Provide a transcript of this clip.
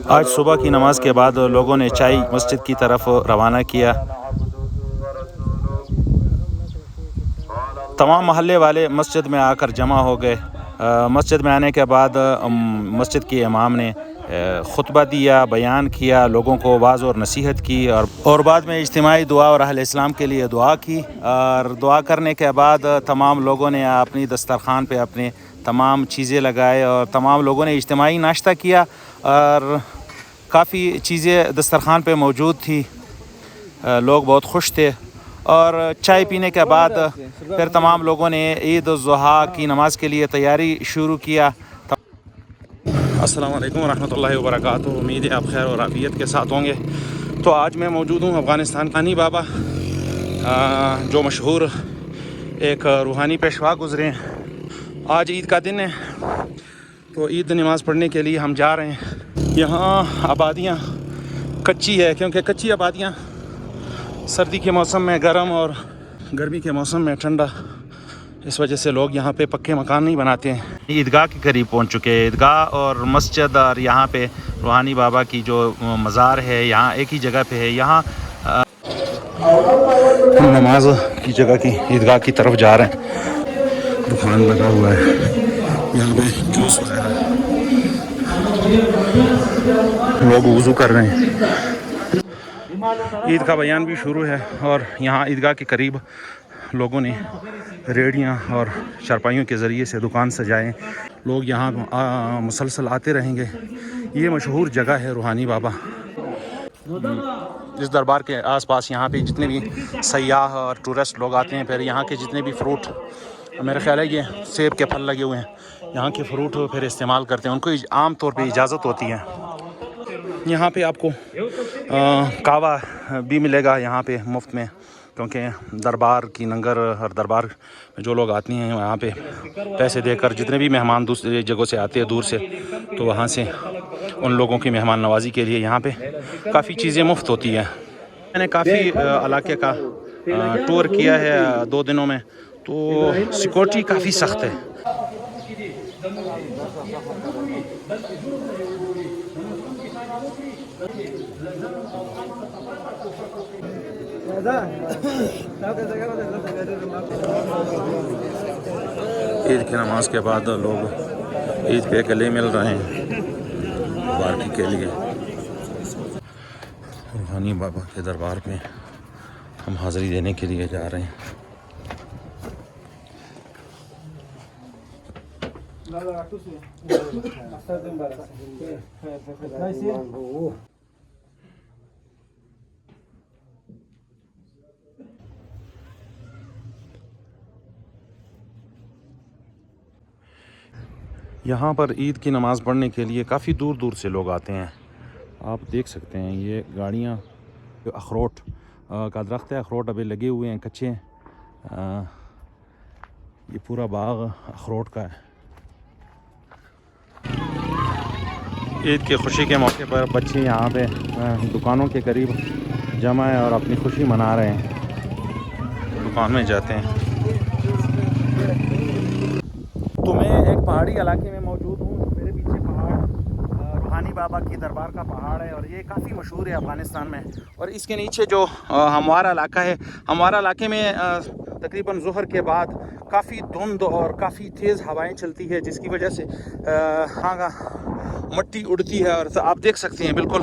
आज सुबह की नमाज़ के बाद लोगों ने चाय मस्जिद की तरफ रवाना किया। तमाम मोहल्ले वाले मस्जिद में आकर जमा हो गए। मस्जिद में आने के बाद मस्जिद के इमाम ने खुतबा दिया, बयान किया, लोगों को वाज़ और नसीहत की और बाद में इज्तिमाई दुआ और अहले इस्लाम के लिए दुआ की। और दुआ करने के बाद तमाम लोगों ने अपनी दस्तरखान पे अपने तमाम चीज़ें लगाए और तमाम लोगों ने इज्तिमाई नाश्ता किया और काफ़ी चीज़ें दस्तरखान पे मौजूद थी। लोग बहुत खुश थे और चाय पीने के बाद फिर तमाम लोगों ने ईद उल ज़ुहा की नमाज़ के लिए तैयारी शुरू किया। अस्सलाम वालेकुम रहमतुल्लाहि व बरकातुहू। उम्मीद है आप खैर और आफियत के साथ होंगे। तो आज मैं मौजूद हूँ अफ़गानिस्तान रूहानी बाबा, जो मशहूर एक रूहानी पेशवा गुज़रे हैं। आज ईद का दिन है, तो ईद नमाज़ पढ़ने के लिए हम जा रहे हैं। यहाँ आबादियाँ कच्ची है, क्योंकि कच्ची आबादियाँ सर्दी के मौसम में गर्म और गर्मी के मौसम में ठंडा, इस वजह से लोग यहाँ पे पक्के मकान नहीं बनाते हैं। ईदगाह के करीब पहुँच चुके हैं। ईदगाह और मस्जिद और यहाँ पे रूहानी बाबा की जो मज़ार है यहाँ एक ही जगह पे है। यहाँ हम नमाज की जगह की ईदगाह की तरफ जा रहे हैं। दुकान लगा हुआ है यहाँ पे, जूस वगैरह, लोग वज़ू कर रहे हैं। ईद का बयान भी शुरू है और यहाँ ईदगाह के करीब लोगों ने रेडियाँ और चारपाइयों के ज़रिए से दुकान सजाएं। लोग यहाँ मुसलसल आते रहेंगे। ये मशहूर जगह है रूहानी बाबा। इस दरबार के आसपास यहाँ पे जितने भी सयाह और टूरिस्ट लोग आते हैं, फिर यहाँ के जितने भी फ्रूट, मेरा ख्याल है ये सेब के फल लगे हुए हैं, यहाँ के फ्रूट फिर इस्तेमाल करते हैं। उनको आम तौर पे इजाज़त होती है। यहाँ पे आपको कावा भी मिलेगा यहाँ पे मुफ्त में, क्योंकि दरबार की लंगर और दरबार में जो लोग आते हैं यहाँ पे पैसे देकर, जितने भी मेहमान दूसरी जगहों से आते हैं दूर से, तो वहाँ से उन लोगों की मेहमान नवाजी के लिए यहाँ पे काफ़ी चीज़ें मुफ्त होती हैं। मैंने काफ़ी इलाके का टूर किया है 2 दिनों में, तो सिक्योरिटी काफ़ी सख्त है। ईद की नमाज के बाद लोग ईद पे गले मिल रहे हैं मुबारकी के लिए। रूहानी बाबा के दरबार में हम हाज़िरी देने के लिए जा रहे हैं। यहाँ पर ईद की नमाज़ पढ़ने के लिए काफ़ी दूर दूर से लोग आते हैं। आप देख सकते हैं ये गाड़ियाँ, अखरोट का दरख्त है, अखरोट अभी लगे हुए हैं, कच्चे हैं। ये पूरा बाग अखरोट का है। ईद की खुशी के मौके पर बच्चे यहाँ पे दुकानों के करीब जमा है और अपनी खुशी मना रहे हैं। दुकान में जाते हैं। तो मैं एक पहाड़ी इलाके में मौजूद हूँ। मेरे पीछे पहाड़ रूहानी बाबा की दरबार का पहाड़ है और ये काफ़ी मशहूर है अफ़गानिस्तान में। और इसके नीचे जो हमारा इलाका है, हमारा इलाके में तकरीबन ज़ोहर के बाद काफ़ी धुंध और काफ़ी तेज़ हवाएं चलती है, जिसकी वजह से हाँ मट्टी उड़ती है और आप देख सकते हैं बिल्कुल